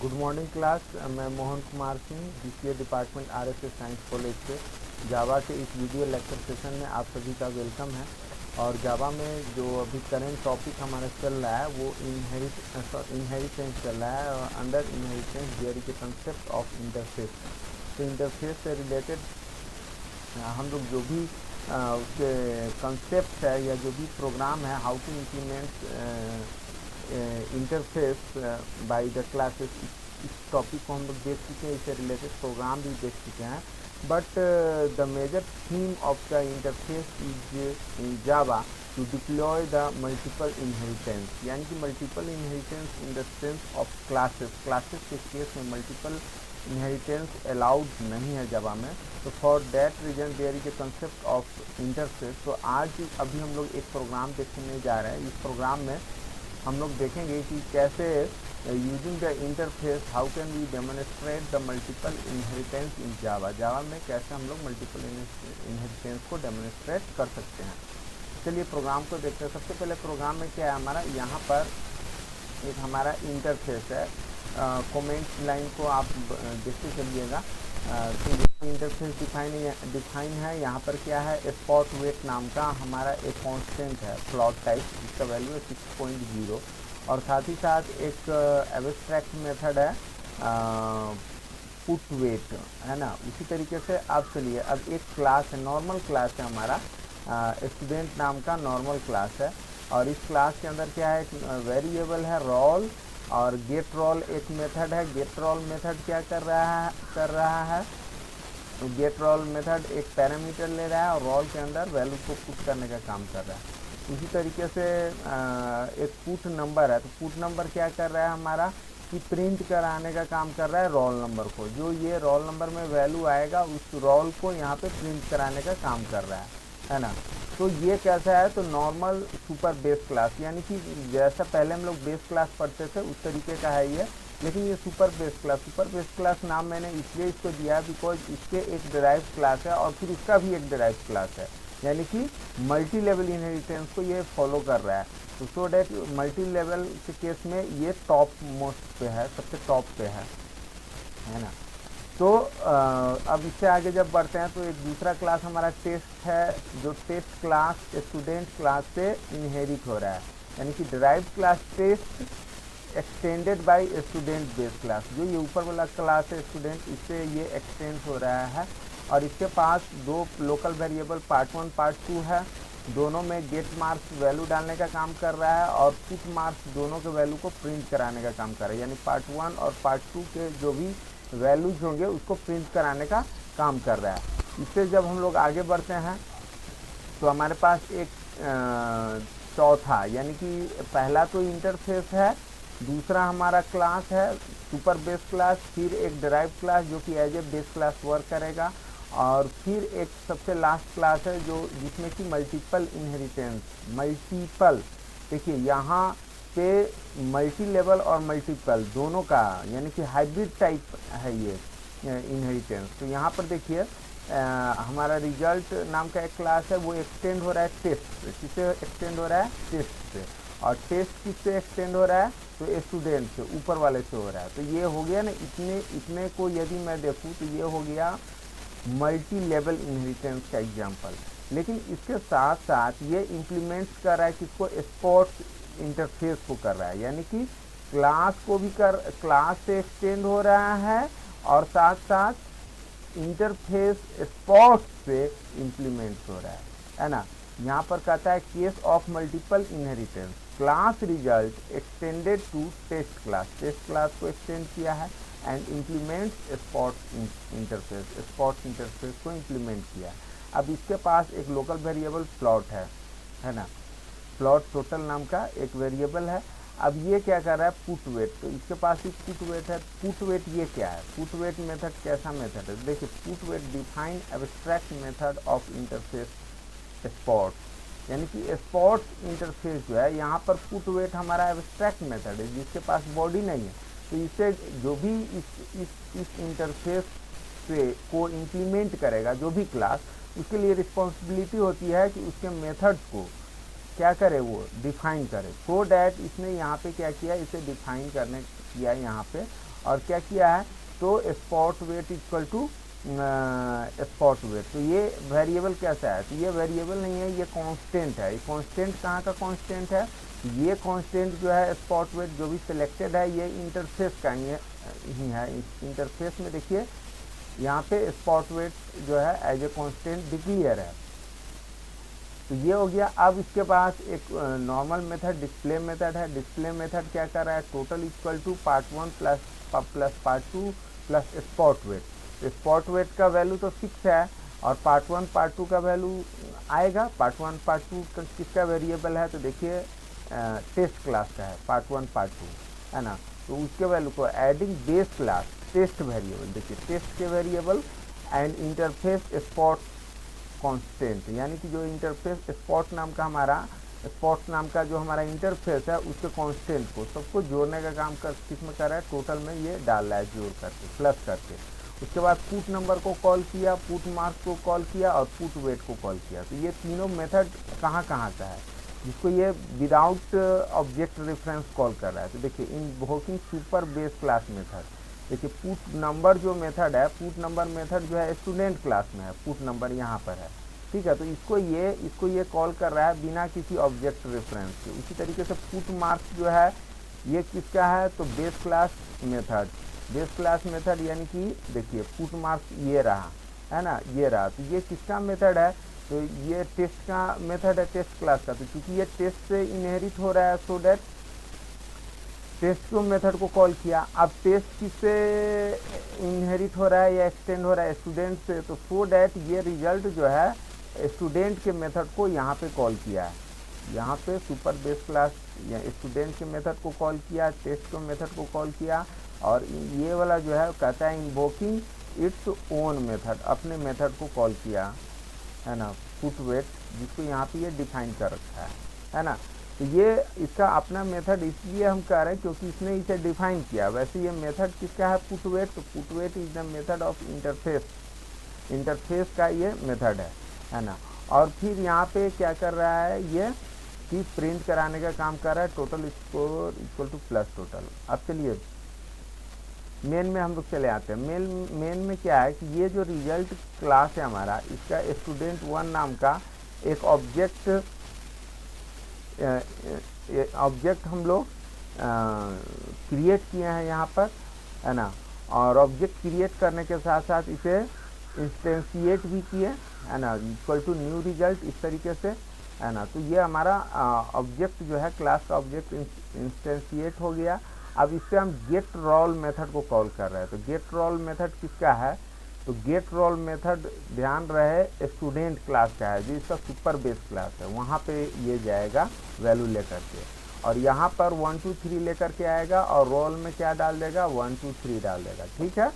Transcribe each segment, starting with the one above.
Good morning class. मैं Mohan Kumar Singh, BCA department RSS science college से Java के इस वीडियो लेक्चर सेशन में आप सभी का वेलकम है। और जावा में जो अभी करेंट टॉपिक हमारा चल रहा है वो इनहेरिटेंस चल रहा है। और under inheritance there is a concept of interface. तो इंटरफेस से रिलेटेड हम लोग जो भी उसके कंसेप्ट है या जो भी प्रोग्राम है, how to implement interface by the classes, इस टॉपिक को हम लोग देख चुके हैं। इससे रिलेटेड प्रोग्राम भी देख चुके हैं। But the major theme of the interface is in Java to deploy the multiple inheritance, यानी कि multiple inheritance in the sense of classes के केस में मल्टीपल इनहेरिटेंस अलाउड नहीं है जावा में। तो for that reason there is a concept of interface. तो आज अभी हम लोग एक प्रोग्राम देखने जा रहे हैं। इस प्रोग्राम में हम लोग देखेंगे कि कैसे using the interface how can we demonstrate the multiple inheritance in Java में कैसे हम लोग मल्टीपल इनहेरिटेंस को डेमोन्स्ट्रेट कर सकते हैं। चलिए प्रोग्राम को देखते हैं। सबसे पहले प्रोग्राम में क्या है हमारा, यहाँ पर एक हमारा इंटरफेस है। कमेंट लाइन को आप देखते चलिएगा। तो इंटरफेस डिफाइन है। यहाँ पर क्या है, स्पॉट वेट नाम का हमारा एक कांस्टेंट है फ्लोट टाइप, जिसका वैल्यू है 6.0। और साथ ही साथ एक एब्स्ट्रैक्ट मेथड है पुट वेट, है ना। उसी तरीके से अब चलिए, अब एक क्लास है, नॉर्मल क्लास है हमारा, स्टूडेंट नाम का नॉर्मल क्लास है। और इस क्लास के अंदर क्या है, एक वेरिएबल है रोल, और गेट रोल एक मेथड है। गेट रोल मेथड क्या कर रहा है तो गेट रोल मेथड एक पैरामीटर ले रहा है और रोल के अंदर वैल्यू को पुट करने का काम कर रहा है। उसी तरीके से एक पुट नंबर है। तो पुट नंबर क्या कर रहा है हमारा, कि प्रिंट कराने का काम कर रहा है रोल नंबर को। जो ये रोल नंबर में वैल्यू आएगा उस रोल को यहाँ पे प्रिंट कराने का काम कर रहा है ना। तो ये कैसा है, तो नॉर्मल सुपर बेस क्लास, यानी कि जैसा पहले हम लोग बेस क्लास पढ़ते थे उस तरीके का है ये। लेकिन ये सुपर बेस क्लास नाम मैंने इसलिए इसको दिया है बिकॉज इसके एक डिराइव क्लास है और फिर उसका भी एक डिराइव क्लास है, यानी कि मल्टी लेवल इनहेरिटेंस को ये फॉलो कर रहा है। तो सो डैट मल्टी लेवल के केस में ये टॉप मोस्ट पे है, सबसे टॉप पे है ना। तो अब इससे आगे जब बढ़ते हैं तो एक दूसरा क्लास हमारा टेस्ट है, जो टेस्ट क्लास स्टूडेंट क्लास से इनहेरिट हो रहा है, यानी कि derived class test extended by student base class. जो ये ऊपर वाला क्लास है स्टूडेंट, इससे ये एक्सटेंड हो रहा है। और इसके पास दो लोकल वेरिएबल पार्ट 1 पार्ट 2 है। दोनों में गेट मार्क्स वैल्यू डालने का काम कर रहा है और पुट मार्क्स दोनों के वैल्यू को प्रिंट कराने का काम कर रहा है, यानी पार्ट 1 और पार्ट 2 के जो भी वैल्यूज होंगे उसको प्रिंट कराने का काम कर रहा है। इससे जब हम लोग आगे बढ़ते हैं तो हमारे पास एक चौथा, यानी कि पहला तो इंटरफेस है, दूसरा हमारा क्लास है सुपर बेस क्लास, फिर एक डिराइव क्लास जो कि as a base class work करेगा, और फिर एक सबसे लास्ट क्लास है जो जिसमें कि मल्टीपल इनहेरिटेंस, मल्टीपल, देखिए यहाँ पे मल्टी लेवल और मल्टीपल दोनों का, यानी कि हाइब्रिड टाइप है ये इनहेरिटेंस। तो यहाँ पर देखिए हमारा रिजल्ट नाम का एक क्लास है, वो एक्सटेंड हो रहा है टेस्ट से। किससे एक्सटेंड हो रहा है, टेस्ट से। और टेस्ट किससे एक्सटेंड हो रहा है, तो स्टूडेंट से, ऊपर वाले से हो रहा है। तो ये हो गया ना, इतने को यदि मैं देखूँ तो ये हो गया मल्टी लेवल इनहेरिटेंस का एग्जाम्पल। लेकिन इसके साथ साथ ये इम्प्लीमेंट्स कर रहा है किसको, स्पोर्ट्स इंटरफेस को कर रहा है, यानी कि क्लास को भी क्लास से एक्सटेंड हो रहा है और साथ साथ इंटरफेस स्पोर्ट्स से इम्प्लीमेंट हो रहा है ना। यहाँ पर कहता है case of multiple inheritance class result extended to test class को एक्सटेंड किया है एंड इम्प्लीमेंट्स स्पोर्ट्स इंटरफेस को इम्प्लीमेंट किया है। अब इसके पास एक लोकल वेरिएबल प्लॉट है ना, प्लॉट टोटल नाम का एक वेरिएबल है। अब ये क्या कर रहा है, पुट वेट। तो इसके पास एक पुट वेट है। पुट वेट ये क्या है, पुट वेट मेथड कैसा मेथड है, देखिए put weight define abstract method of interface spots, यानी कि स्पॉट्स इंटरफेस जो है, यहाँ पर पुट वेट हमारा एब्स्ट्रैक्ट मेथड है जिसके पास बॉडी नहीं है। तो इससे जो भी इस इंटरफेस से को इम्प्लीमेंट करेगा, जो भी क्लास, उसके लिए रिस्पॉन्सिबिलिटी होती है कि उसके मेथड्स को क्या करे, वो डिफाइन करे। सो डैट इसने यहाँ पे क्या किया, इसे डिफाइन करने किया यहाँ पे। और क्या किया है, तो spot weight equal to spot weight. तो ये वेरिएबल कैसा है, तो ये वेरिएबल नहीं है, ये कांस्टेंट है। ये कांस्टेंट कहाँ का कांस्टेंट है, ये कांस्टेंट जो है स्पॉट वेट जो भी सिलेक्टेड है ये इंटरफेस का ही है। इस इंटरफेस में देखिए यहाँ पे स्पॉट वेट जो है एज ए कांस्टेंट डिक्लेयर है। तो ये हो गया। अब इसके पास एक नॉर्मल मेथड डिस्प्ले मेथड है। डिस्प्ले मेथड क्या कर रहा है, total equal to part 1 plus part 2 plus spot weight. तो स्पॉट वेट का वैल्यू तो 6 है और पार्ट 1 पार्ट 2 का वैल्यू आएगा। पार्ट 1 पार्ट 2 किसका वेरिएबल है, तो देखिए टेस्ट क्लास का है पार्ट 1 पार्ट 2 है ना। तो उसके वैल्यू को adding base class test variable, देखिए टेस्ट के variable and interface spot constant, यानी कि जो इंटरफेस स्पॉट नाम का जो हमारा इंटरफेस है उसके कांस्टेंट को सबको जोड़ने का काम किसमें कर रहा है, टोटल में ये डाल रहा है जोड़ करके प्लस करके। उसके बाद पुट नंबर को कॉल किया, पुट मार्क्स को कॉल किया और पुट वेट को कॉल किया। तो ये तीनों मेथड कहाँ का है, जिसको ये विदाउट ऑब्जेक्ट रेफरेंस कॉल कर रहा है। तो देखिए invoking super base class method, देखिए पुट नंबर जो मेथड है, पुट नंबर मेथड जो है स्टूडेंट क्लास में है, पुट नंबर यहाँ पर है, ठीक है। तो इसको ये कॉल कर रहा है बिना किसी ऑब्जेक्ट रेफरेंस के। उसी तरीके से पुट मार्क्स जो है ये किसका है, तो base class method, base class method यानी कि देखिए पुट मार्क्स ये रहा है ना, ये रहा। तो ये किसका मेथड है, तो ये टेस्ट का मेथड है, टेस्ट क्लास का। तो क्योंकि ये टेस्ट से इनहेरिट हो रहा है, सो दैट टेस्ट को मेथड को कॉल किया। अब टेस्ट किससे इनहेरिट हो रहा है या एक्सटेंड हो रहा है, स्टूडेंट से। तो सो दैट ये रिजल्ट जो है स्टूडेंट के मेथड को यहाँ पे कॉल किया है, यहाँ पे सुपर बेस क्लास या स्टूडेंट के मेथड को कॉल किया, टेस्ट के मेथड को कॉल किया। और ये वाला जो है कहता है इन्वोकिंग इट्स ओन मेथड, अपने मेथड को कॉल किया है ना, पुट वेट, जिसको यहाँ पे ये डिफाइन कर रखा है ना। तो ये इसका अपना मेथड इसलिए हम कह रहे हैं क्योंकि इसने इसे डिफाइन किया। वैसे ये मेथड किसका है, पुट वेट। तो put weight is the method of interface, interface का ये मेथड है ना। और फिर यहाँ पे क्या कर रहा है, ये कि प्रिंट कराने का काम कर रहा है, total score equal two plus total. अब चलिए मेन में हम लोग चले आते हैं। मेन में क्या है कि ये जो रिजल्ट क्लास है हमारा, इसका स्टूडेंट 1 नाम का एक ऑब्जेक्ट हम लोग क्रिएट किए हैं यहाँ पर, है ना। और ऑब्जेक्ट क्रिएट करने के साथ साथ इसे इंस्टेंशिएट भी किए, है ना, इक्वल टू न्यू रिजल्ट, इस तरीके से, है ना। तो ये हमारा ऑब्जेक्ट जो है क्लास का ऑब्जेक्ट इंस्टेंशिएट हो गया। अब इससे हम गेट रोल मेथड को कॉल कर रहे हैं। तो गेट रोल मेथड किसका है, तो गेट रोल मेथड ध्यान रहे स्टूडेंट क्लास का है, जो इसका सुपर बेस क्लास है, वहाँ पे ये जाएगा वैल्यू लेकर के, और यहाँ पर 1 2 3 लेकर के आएगा और रोल में क्या डाल देगा, 1 2 3 डाल देगा, ठीक है।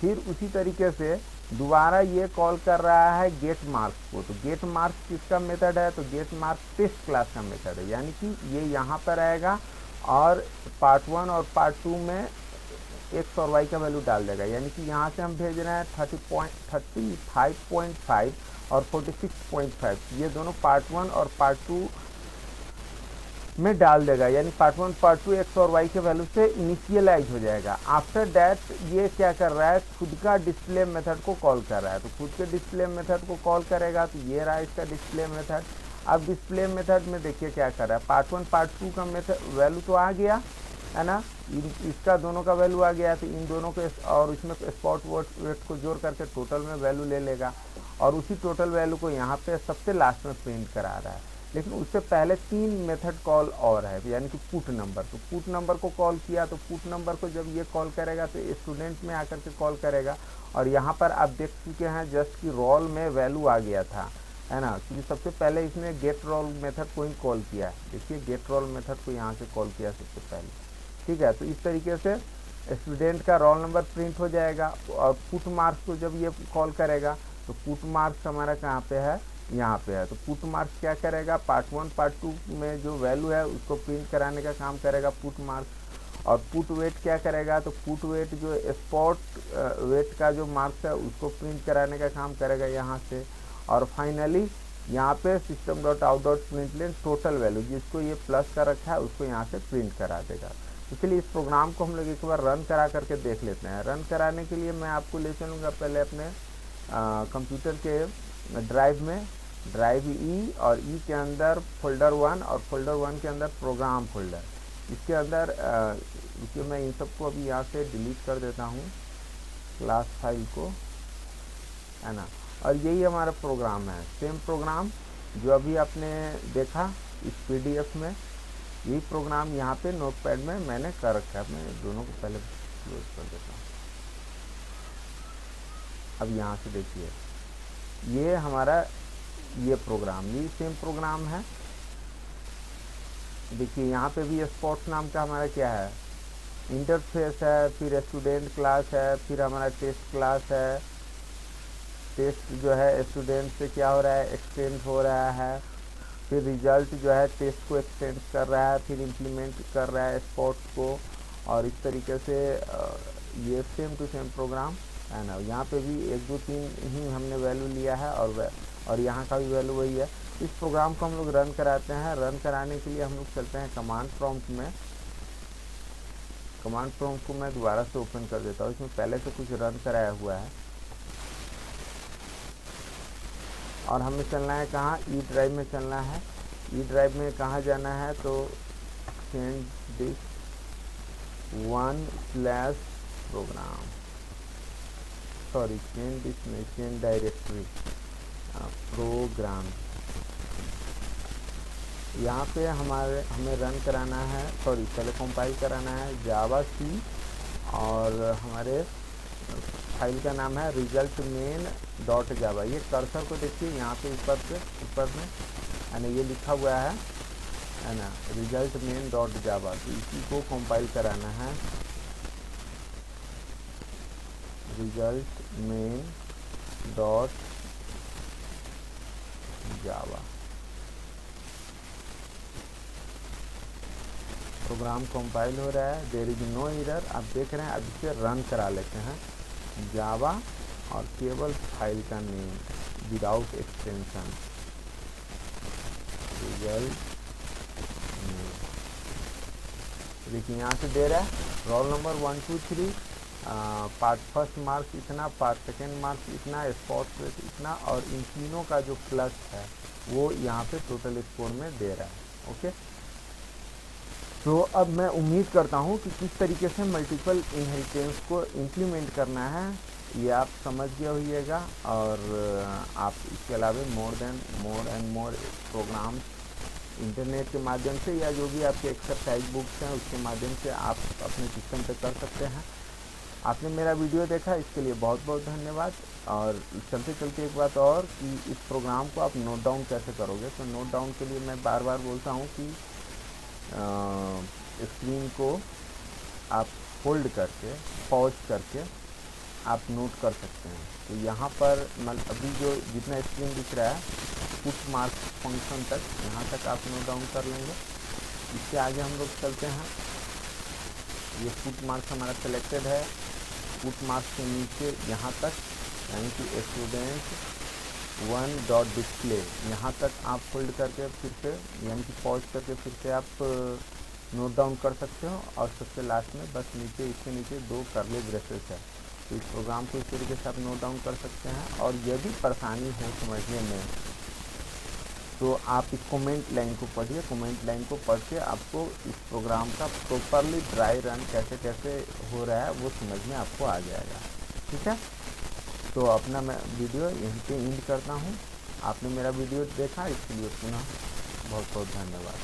फिर उसी तरीके से दोबारा ये कॉल कर रहा है गेट मार्क्स को। तो गेट मार्क्स किसका मेथड है, तो गेट मार्क्स टेस्ट क्लास का मेथड है, यानी कि ये यहाँ पर आएगा और पार्ट 1 और पार्ट 2 में एक्स और वाई का वैल्यू डाल देगा। यानी कि यहाँ से हम भेज रहे हैं 35.5 और 46.5, ये दोनों पार्ट 1 और पार्ट 2 में डाल देगा। यानी पार्ट 1 पार्ट 2 एक्स और वाई के वैल्यू से इनिशियलाइज हो जाएगा। आफ्टर दैट ये क्या कर रहा है, खुद का डिस्प्ले मेथड को कॉल कर रहा है। तो खुद के डिस्प्ले मेथड को कॉल करेगा, तो ये रहा इसका डिस्प्ले मेथड। अब डिस्प्ले मेथड में देखिए क्या कर रहा है, पार्ट 1 पार्ट 2 का मेथड वैल्यू तो आ गया, है ना, इसका दोनों का वैल्यू आ गया। तो इन दोनों के और इसमें स्पॉट वेट को जोड़ करके टोटल में वैल्यू ले लेगा, और उसी टोटल वैल्यू को यहाँ पे सबसे लास्ट में प्रिंट करा रहा है। लेकिन उससे पहले 3 मेथड कॉल और है, यानी कि पुट नंबर। तो पुट नंबर को कॉल किया, तो पुट नंबर को जब ये कॉल करेगा तो स्टूडेंट में आकर के कॉल करेगा, और यहाँ पर आप देख चुके हैं जस्ट कि रोल में वैल्यू आ गया था, है ना, क्योंकि सबसे पहले इसने गेट रोल मेथड को ही कॉल किया है। देखिए गेट रोल मेथड को यहाँ से कॉल किया सबसे पहले, ठीक है। तो इस तरीके से स्टूडेंट का रोल नंबर प्रिंट हो जाएगा। और पुट मार्क्स को जब ये कॉल करेगा, तो पुट मार्क्स हमारा कहाँ पे है, यहाँ पे है। तो पुट मार्क्स क्या करेगा, पार्ट 1 पार्ट 2 में जो वैल्यू है उसको प्रिंट कराने का काम करेगा पुट मार्क्स। और पुट वेट क्या करेगा, तो पुट वेट जो स्पॉट वेट का जो मार्क्स है उसको प्रिंट कराने का काम करेगा यहाँ से। और फाइनली यहाँ पे system.out.println टोटल वैल्यू, जिसको ये प्लस का रखा है, उसको यहाँ से प्रिंट करा देगा। तो चलिए इस प्रोग्राम को हम लोग एक बार रन करा करके देख लेते हैं। रन कराने के लिए मैं आपको ले चलूँगा पहले अपने कंप्यूटर के ड्राइव में, ड्राइव ई, और ई के अंदर फोल्डर 1 और फोल्डर 1 के अंदर प्रोग्राम फोल्डर। इसके अंदर देखिए मैं इन सबको अभी यहाँ से डिलीट कर देता हूँ, क्लास फाइल को, है ना। और यही हमारा प्रोग्राम है, सेम प्रोग्राम जो अभी आपने देखा इस पीडीएफ में, यही प्रोग्राम यहाँ पे नोटपैड में मैंने कर रखा है। मैं दोनों को पहले क्लोज कर देता हूँ। अब यहाँ से देखिए ये हमारा ये प्रोग्राम, ये सेम प्रोग्राम है। देखिए यहाँ पे भी स्पोर्ट्स नाम का हमारा क्या है, इंटरफेस है, फिर स्टूडेंट क्लास है, फिर हमारा टेस्ट क्लास है। टेस्ट जो है स्टूडेंट से क्या हो रहा है, एक्सटेंड हो रहा है। फिर रिजल्ट जो है टेस्ट को एक्सटेंड कर रहा है, फिर इम्प्लीमेंट कर रहा है स्पोर्ट्स को। और इस तरीके से ये सेम टू सेम प्रोग्राम है ना। यहाँ पे भी 1 2 3 ही हमने वैल्यू लिया है और यहाँ का भी वैल्यू वही है। इस प्रोग्राम को हम लोग रन कराते हैं। रन कराने के लिए हम लोग चलते हैं कमांड प्रॉम्प्ट में। कमांड प्रॉम्प्ट को मैं दोबारा से ओपन कर देता हूँ, इसमें पहले से कुछ रन कराया हुआ है। और हमें चलना है कहाँ, ई ड्राइव में चलना है। ई ड्राइव में कहाँ जाना है, तो send this 1/program, sorry send this नहीं, सेंड डायरेक्टरी प्रोग्राम। यहाँ पे हमें रन कराना है, सॉरी पहले कंपाइल कराना है जावा सी, और हमारे फाइल का नाम है रिजल्ट मेन डॉट जावा। ये कर्सर को देखिए यहाँ पे ऊपर में है ना, ये लिखा हुआ है ना, रिजल्ट मेन डॉट जावा। तो इसी को कंपाइल कराना है, रिजल्ट मेन डॉट जावा। प्रोग्राम कंपाइल हो रहा है, देयर इज नो एरर, आप देख रहे हैं। अब इसे रन करा लेते हैं, जावा और केवल फाइल का नेम विदाउट एक्सटेंशन, रिजल्ट। देखिए यहाँ से दे रहा है roll number 1 2 3, part first marks इतना, पार्ट सेकेंड मार्क्स इतना, स्पॉट रेट इतना, और इन तीनों का जो प्लस है वो यहाँ पे टोटल स्कोर में दे रहा है। ओके, तो अब मैं उम्मीद करता हूँ कि किस तरीके से मल्टीपल इनहेरिटेंस को इम्प्लीमेंट करना है ये आप समझ गए होइएगा। और आप इसके अलावा more and more program internet के माध्यम से या जो भी आपके एक्सरसाइज बुक्स हैं उसके माध्यम से आप अपने सिस्टम पे कर सकते हैं। आपने मेरा वीडियो देखा इसके लिए बहुत बहुत धन्यवाद। और चलते चलते एक बात और कि इस प्रोग्राम को आप नोट डाउन कैसे करोगे, तो नोट डाउन के लिए मैं बार बार बोलता हूँ कि स्क्रीन को आप होल्ड करके पॉज करके आप नोट कर सकते हैं। तो यहाँ पर अभी जो जितना स्क्रीन दिख रहा है पुट मार्क्स फंक्शन तक, यहाँ तक आप नोट डाउन कर लेंगे। इससे आगे हम लोग चलते हैं, ये पुट मार्क्स हमारा सिलेक्टेड है। पुट मार्क्स के नीचे यहाँ तक यानी कि स्टूडेंट 1 डॉट डिस्प्ले, यहाँ तक आप होल्ड करके फिर से यानी कि पॉज करके फिर से आप नोट डाउन कर सकते हो। और सबसे लास्ट में बस नीचे इसके नीचे 2 कर्ली ब्रेसेस है। तो इस प्रोग्राम को इस तरीके से आप नोट डाउन कर सकते हैं। और यदि परेशानी हो समझने में तो आप इस कमेंट लाइन को पढ़िए, कमेंट लाइन को पढ़ के आपको इस प्रोग्राम का प्रॉपरली ड्राई रन कैसे कैसे हो रहा है वो समझ में आपको आ जाएगा। ठीक है, तो अपना मैं वीडियो यहीं पे एंड करता हूँ। आपने मेरा वीडियो देखा इसके लिए पुनः बहुत बहुत धन्यवाद।